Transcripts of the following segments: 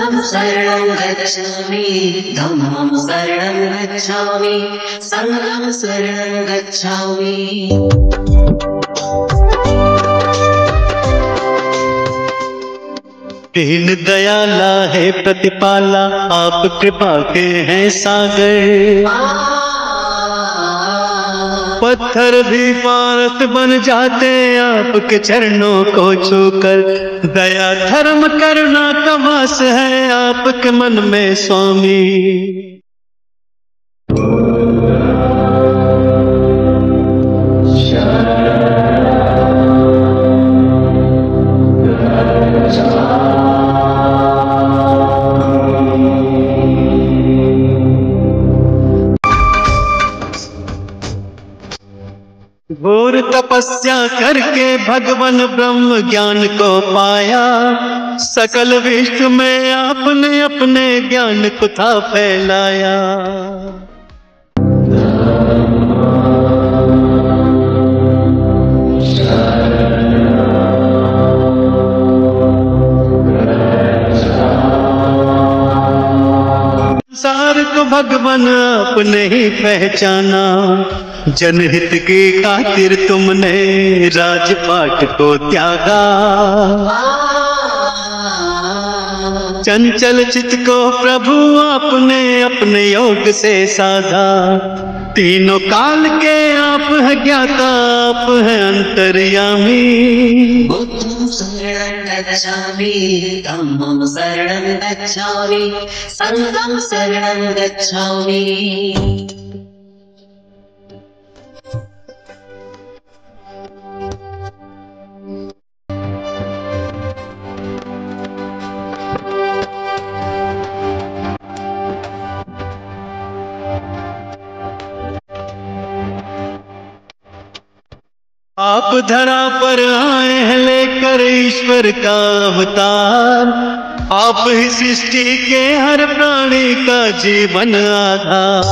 संघं शरणं गच्छामि धम्मं शरणं गच्छामि संघं शरणं गच्छामि। दीन दयाला है प्रतिपाला आप कृपा के हैं सागर। पत्थर भी पारस बन जाते आपके चरणों को छूकर। दया धर्म करुणा का वास है आपके मन में स्वामी। घोर तपस्या करके भगवान ब्रह्म ज्ञान को पाया। सकल विश्व में आपने अपने ज्ञान को था फैलाया। संसार को भगवान आपने ही पहचाना। जनहित की खातिर तुमने राजपाट को त्यागा। चंचल चित्त को प्रभु आपने अपने योग से साधा। तीनों काल के आप है ज्ञाता आप है अंतर्यामी। बुद्धं शरणं गच्छामि धम्मं शरणं गच्छामि संघं शरणं गच्छामि। आप धरा पर आए हैं लेकर ईश्वर का अवतार। आप ही सृष्टि के हर प्राणी का जीवन आधार।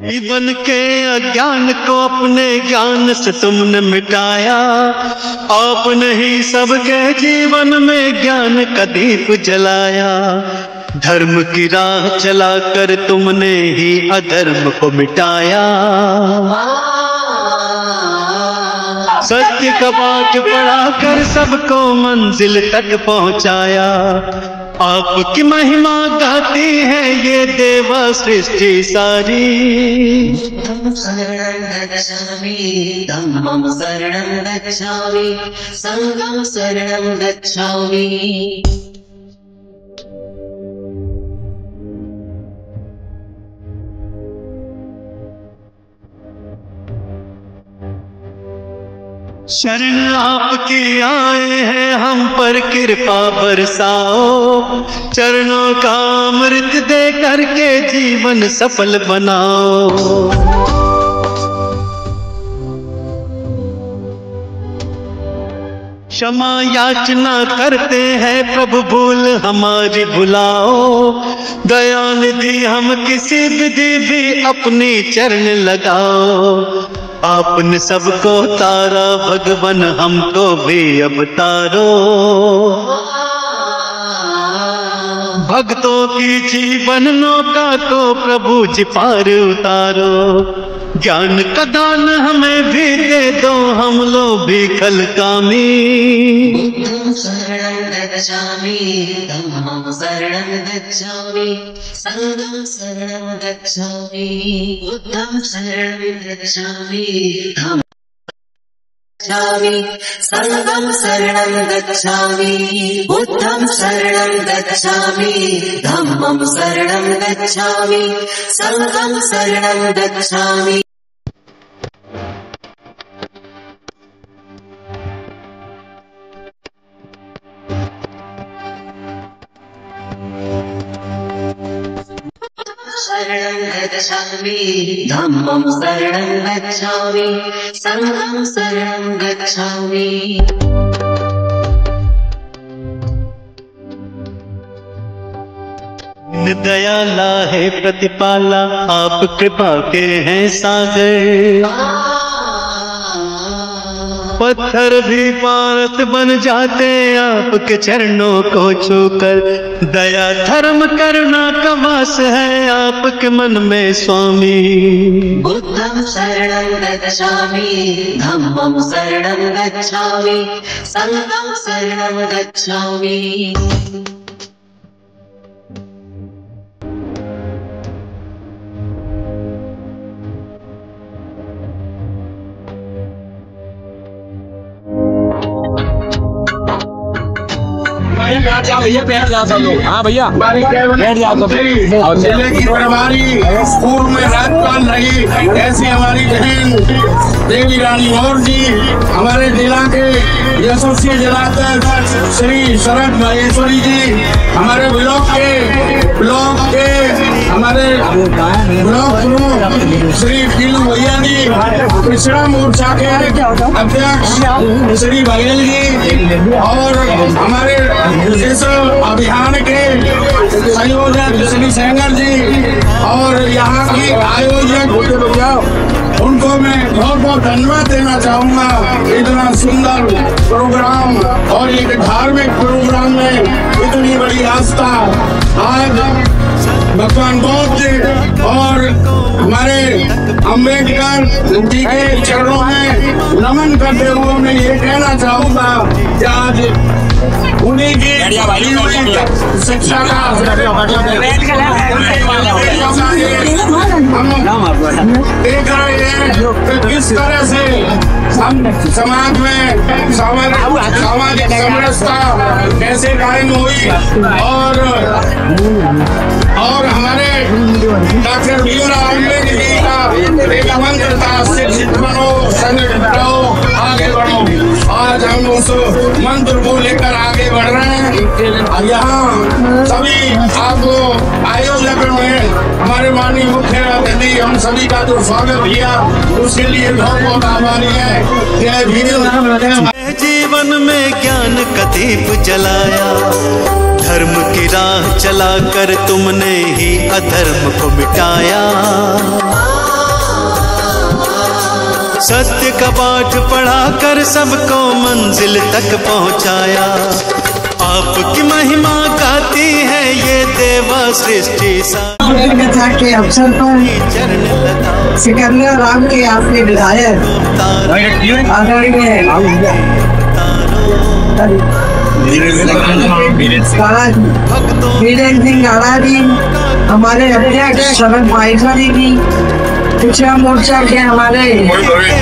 जीवन के अज्ञान को अपने ज्ञान से तुमने मिटाया। आपने ही सबके जीवन में ज्ञान का दीप जलाया। धर्म की राह चलाकर तुमने ही अधर्म को मिटाया। सत्य का पाठ पढ़ाकर सबको मंजिल तक पहुंचाया। आपकी महिमा गाती है ये देवा सृष्टि सारी। बुद्धं शरणं गच्छामि धम्मं शरणं गच्छामि संघं शरणं गच्छामि। शरण आपकी आए हैं हम पर कृपा बरसाओ। चरणों का अमृत दे करके जीवन सफल बनाओ। क्षमा याचना करते हैं प्रभु भूल हमारी भुलाओ। दया निधि हम किसी विधि भी अपनी चरण लगाओ। आपने सबको तारा भगवान हमको भी अब तारो। भक्तों की जीवन नौका को प्रभु जी पार उतारो। ज्ञान का दान हमें भी दे दो हम लोग भी कल कामी। बुद्धं शरणं गच्छामि धम्मं शरणं गच्छामि संघं शरणं गच्छामि। बुद्धं शरणं गच्छामि धम्मं गच्छामि संघं शरणं गच्छामि। बुद्धं शरणं गच्छामि धम्मं शरणं गच्छामि संघं शरणं गच्छामि। शरणं गच्छामि धम्मं शरणं गच्छामि संघं शरणं गच्छामि। दयाला है प्रतिपाला आप कृपा के हैं सागर। पत्थर भी पारस बन जाते आपके चरणों को छूकर। दया धर्म करुणा का वास है आपके मन में स्वामी। बुद्धं शरणं गच्छामि, धम्मं शरणं गच्छामि, संघं शरणं गच्छामि। भैया बैठ जाओ सब लोग। हाँ भैया बैठ जाओ सब। जिले की प्रभारी पूर्व में राज्यपाल रही ऐसी हमारी बहन देवी रानी मौर्य जी, हमारे जिला के यशस्वी जिलाध्यक्ष श्री शरद महेश्वरी जी, हमारे ब्लॉक के हमारे ब्लॉक प्रमुख श्री पीलू भैया जी, पिछड़ा मोर्चा के अध्यक्ष श्री बघेल जी और हमारे इस अभियान के संयोजक श्री सेंगर जी और यहाँ की आयोजक उनको मैं बहुत बहुत धन्यवाद देना चाहूँगा। इतना सुंदर प्रोग्राम और एक धार्मिक प्रोग्राम में इतनी बड़ी आस्था आज भगवान बौद्ध और हमारे अम्बेडकर जी के चरणों में नमन करते हुए मैं ये कहना चाहूँगा कि आज उन्हीं की शिक्षा का देख रहे हैं कि किस तरह से हम समाज में सामाजिक समरसता कैसे कायम हुई और हमारे डॉक्टर भीमराव अम्बेडकर जी का एक मंत्र था, शिक्षित बनो, संगठित रहो, आगे बढ़ो। आज हम उस मंत्र को लेकर आगे बढ़ रहे हैं। यहाँ सभी आपको आयोजक में हमारे माननीय मुख्य अतिथि हम सभी का जो स्वागत किया उसके लिए बहुत बहुत आभारी है। जय भीम। जीवन में ज्ञान का दीप जलाया, धर्म की राह चलाकर तुमने ही अधर्म को मिटाया। सत्य का पाठ पढ़ाकर सबको मंजिल तक पहुंचाया। आपकी महिमा गाती है ये देवा सृष्टि कथा के अवसर पर सिकंदर राम के आपके विधायक आदरणीय वीरेंद्र सिंह गाड़ा जी, हमारे अध्यक्ष शरद महेश्वरी जी, पिछड़ा मोर्चा के हमारे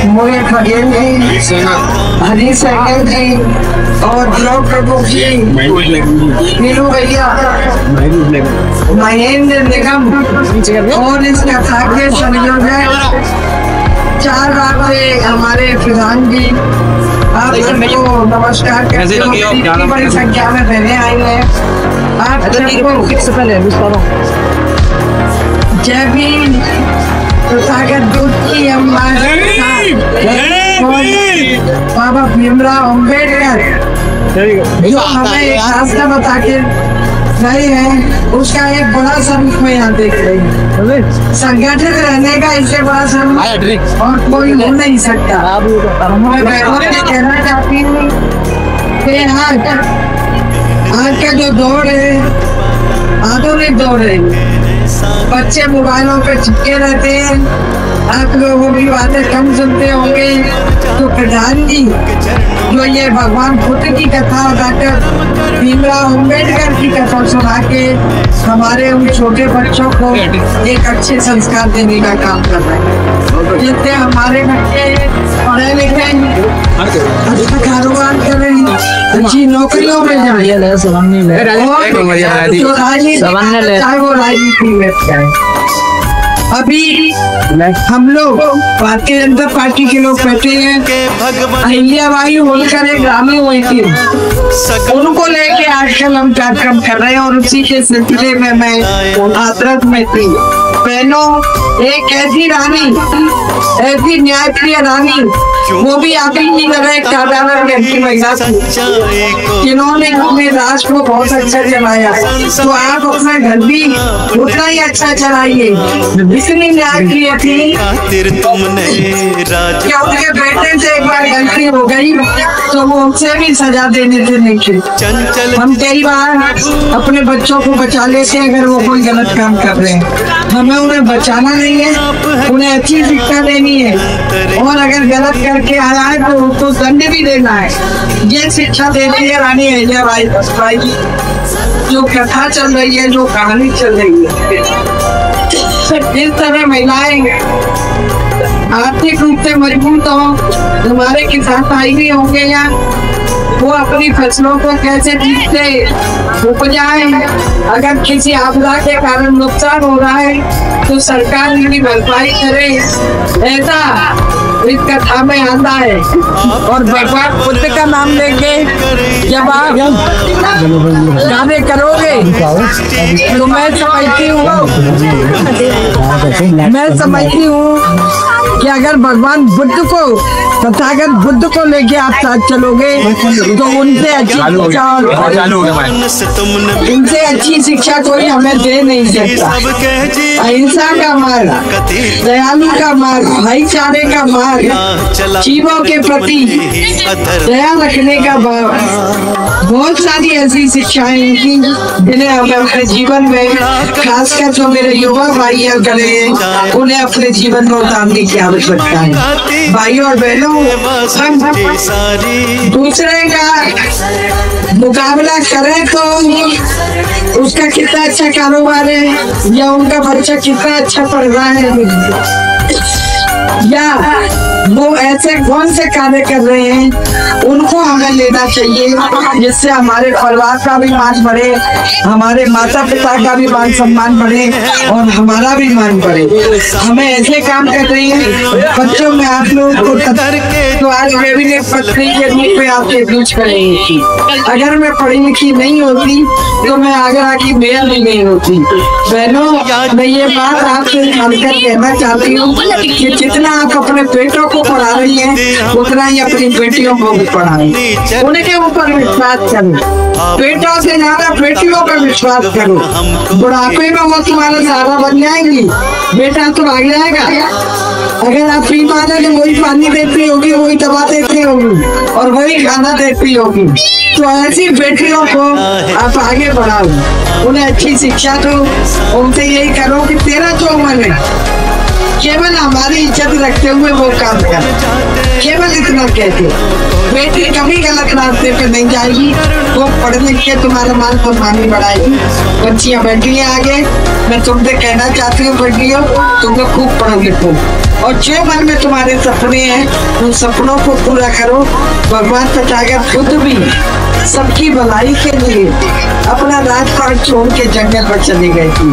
मोरे खगेल जी, हरीश सेंगर जी और ब्लॉक प्रमुख जी नीलू भैया, महेंद्र निगम और इस कथा के संयोजक 4 बार से हमारे प्रधान जी, आप सबको नमस्कार करते हो। बड़ी संख्या में रहने आए हैं आप सबको जय भीम। तथागत दूत की अम्मा बाबा भीमराव अम्बेडकर जो हमें एक रास्ता बता के गए हैं, उसका एक बड़ा सबूत मैं यहाँ देख रही हूँ। संगठित रहने का इससे बड़ा सबूत और कोई हो नहीं सकता। मैं कहना चाहती हूँ कि आज का जो दौर है आधुनिक दौर है, बच्चे मोबाइलों पे चिपके रहते हैं। आप लोगों की बातें कम सुनते होंगे, तो प्रधान जी जो ये भगवान बुद्ध की कथा डॉक्टर भीमराव अम्बेडकर की कथा सुना के हमारे उन छोटे बच्चों को एक अच्छे संस्कार देने का काम कर रहे हैं। जिससे हमारे बच्चे पढ़े लिखे अच्छा कारोबार करें, अच्छी नौकरियों में जाए, चाहे वो राजनीति में जाए। अभी हम लोग भारतीय जनता पार्टी के लोग बैठे हैं, अहिल्याबाई होलकर एक ग्रामीण हुई थी, उनको लेके आज आजकल हम कार्यक्रम कर रहे हैं और उसी के सिलसिले में मैं हाथरस में थी। बहनों, एक ऐसी रानी, ऐसी न्यायप्रिय रानी, वो भी आप ही की तरह एक साधारण घर की महिला थी, जिन्होंने अपने राष्ट्र को बहुत अच्छा चलाया। तो आप अपना घर भी उतना ही अच्छा चलाइए। इतनी न्यायप्रिय थी क्या उनके बेटे से एक बार गलती हो गई तो वो उनसे भी सजा देने से नहीं। हम कई बार अपने बच्चों को बचा लेते हैं अगर वो कोई गलत काम कर रहे हैं। हमें उन्हें बचाना नहीं है, उन्हें अच्छी शिक्षा देनी है और अगर गलत करके आया है तो उसको दंड भी देना है। ये शिक्षा देती है रानी अहिल्याबाई बाई की। जो कथा चल रही है, जो कहानी चल रही है, इस तरह महिलाएं आर्थिक रूप से मजबूत हो। हमारे किसान भाई भी होंगे यहाँ, वो अपनी फसलों को कैसे ठीक से उपजाएं। अगर किसी आपदा के कारण नुकसान हो रहा है तो सरकार इनकी भरपाई करे, ऐसा इस कथा में आता है। और भगवान बुद्ध का नाम लेके जब आप गाने करोगे तो मैं समझती हूँ कि अगर भगवान बुद्ध को, तथागत बुद्ध को लेके आप साथ चलोगे तो उनसे अच्छी शिक्षा, उनसे अच्छी शिक्षा कोई हमें दे नहीं सकता। अहिंसा का मार्ग, दयालु का मार्ग, भाईचारे का मार्ग, जीवों के प्रति दया रखने का भाव, बहुत सारी ऐसी शिक्षाएं इनकी जिन्हें हमें अपने जीवन में, खासकर जो मेरे युवा भाई करे हैं, उन्हें अपने जीवन में उतारने की आवश्यकता है। भाइयों और बहनों, हम दूसरे का मुकाबला करें तो उसका कितना अच्छा कारोबार है या उनका बच्चा कितना अच्छा पढ़ रहा है या वो ऐसे कौन से कार्य कर रहे हैं, उनको हमें लेना चाहिए जिससे हमारे परिवार का भी मान बढ़े, हमारे माता पिता का भी मान सम्मान बढ़े और हमारा भी मान बढ़े। हमें ऐसे काम कर रही है। बच्चों में आप लोग को तो आज मैं भी पत्नी के रूप में आपके बीच करेंगी। अगर मैं पढ़ी लिखी नहीं होती तो मैं आगरा की मेयर भी नहीं होती। बहनों, मैं ये बात आपसे जानकर कहना चाहती हूँ कि जितना आप अपने बेटों को पढ़ा रही हैं उतना ही अपनी बेटियों को भी पढ़ाएं। उनके ऊपर विश्वास करो, बेटों से ज्यादा बेटियों पर विश्वास करो। बुढ़ापे में वो तुम्हारा सहारा बन जाएंगी, बेटा तो आ जाएगा। अगर आप पी पाते तो वही पानी देती होगी, वही दवा देती होगी और वही खाना देती होगी। तो ऐसी बेटियों को आप आगे बढ़ाओ, उन्हें अच्छी शिक्षा दो, उनसे यही करो कि तेरा जो मन है केवल हमारी इज्जत रखते हुए वो काम कर। केवल इतना कहते, बेटी कभी गलत रास्ते पे नहीं जाएगी, वो पढ़ लिख के तुम्हारा मान सम्मान बढ़ाएगी। बच्चियां बैठी हैं आगे, मैं तुमसे कहना चाहती हूँ बेटियों, तुम लोग खूब पढ़ो लिखो और जो मन में तुम्हारे सपने हैं उन सपनों को पूरा करो। भगवान तथागत बुद्ध भी सबकी भलाई के लिए अपना राजपाट छोड़ के जंगल पर चले गए थे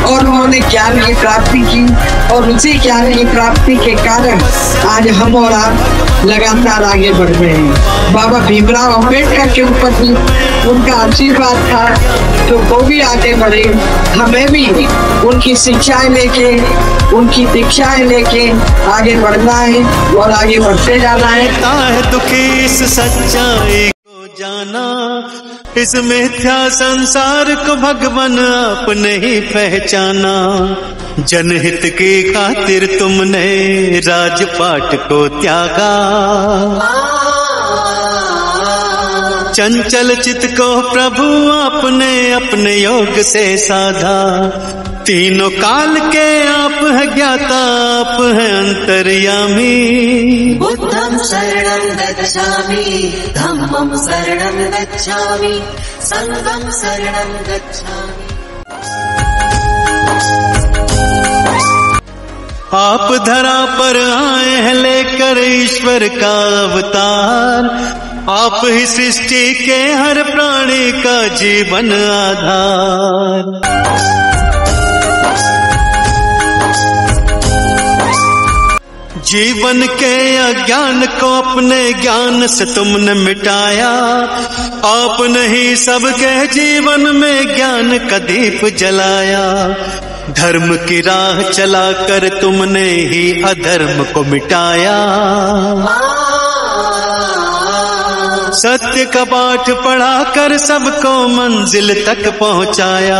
और उन्होंने ज्ञान की प्राप्ति की और उसी ज्ञान की प्राप्ति के कारण आज हम और आप लगातार आगे बढ़ रहे हैं। बाबा भीमराव अम्बेडकर के ऊपर भी उनका आशीर्वाद था तो वो भी आगे बढ़े। हमें भी उनकी शिक्षाएं लेके, उनकी दीक्षाएं लेके आगे बढ़ना है और आगे बढ़ते जाना है। दुखी इस सच्चाई को जाना, इस मिथ्या संसार को भगवान आपने ही पहचाना। जनहित की खातिर तुमने राजपाट को त्यागा, चंचल चित को प्रभु आपने अपने योग से साधा। तीनों काल के आप है ज्ञाता, आप है अंतर्यामी। बुद्धं शरणं गच्छामि, धम्मं शरणं गच्छामि, संघं शरणं गच्छामि। आप धरा पर आए हैं लेकर ईश्वर का अवतार, आप ही सृष्टि के हर प्राणी का जीवन आधार। जीवन के अज्ञान को अपने ज्ञान से तुमने मिटाया, आपने ही सबके जीवन में ज्ञान का दीप जलाया। धर्म की राह चलाकर तुमने ही अधर्म को मिटाया, सत्य का पाठ पढ़ाकर सबको मंजिल तक पहुंचाया।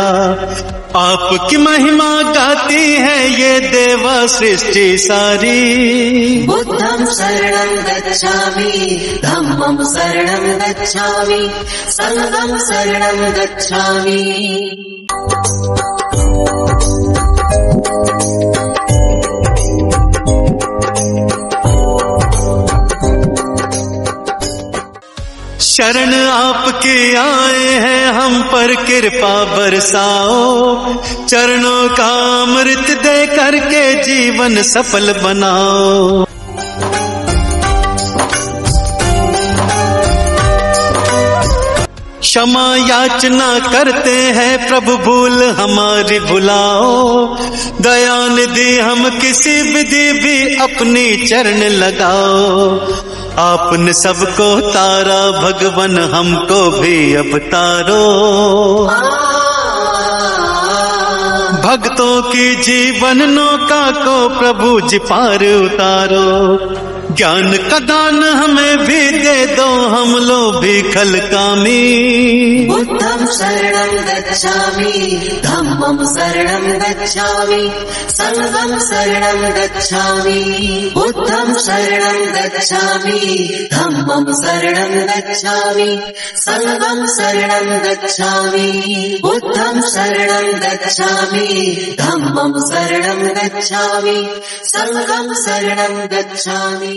आपकी महिमा गाती है ये देवा सृष्टि सारी। बुद्धं शरणं गच्छामि, धम्मं शरणं गच्छामि, संघं शरणं गच्छामि। शरण आपके आए हैं हम पर कृपा बरसाओ, चरणों का अमृत दे करके जीवन सफल बनाओ। क्षमा याचना करते हैं प्रभु भूल हमारी भुलाओ, दया निधि हम किसी विधि भी अपनी चरण लगाओ। आपने सबको तारा भगवन हमको भी अब तारो, भक्तों की जीवन नौका को प्रभु जी पार उतारो। ज्ञान का दान हमें भी दे दो, हम लोग भी खलकामी। बुद्धं शरणं गच्छामि, धम्मं शरणं गच्छामि, संघं शरणं गच्छामि। बुद्धं शरणं गच्छामि, धम्मं शरणं गच्छामि, संघं शरणं गच्छामि। बुद्धं शरणं गच्छामि, धम्मं शरणं गच्छामि, संघं शरणं गच्छामि।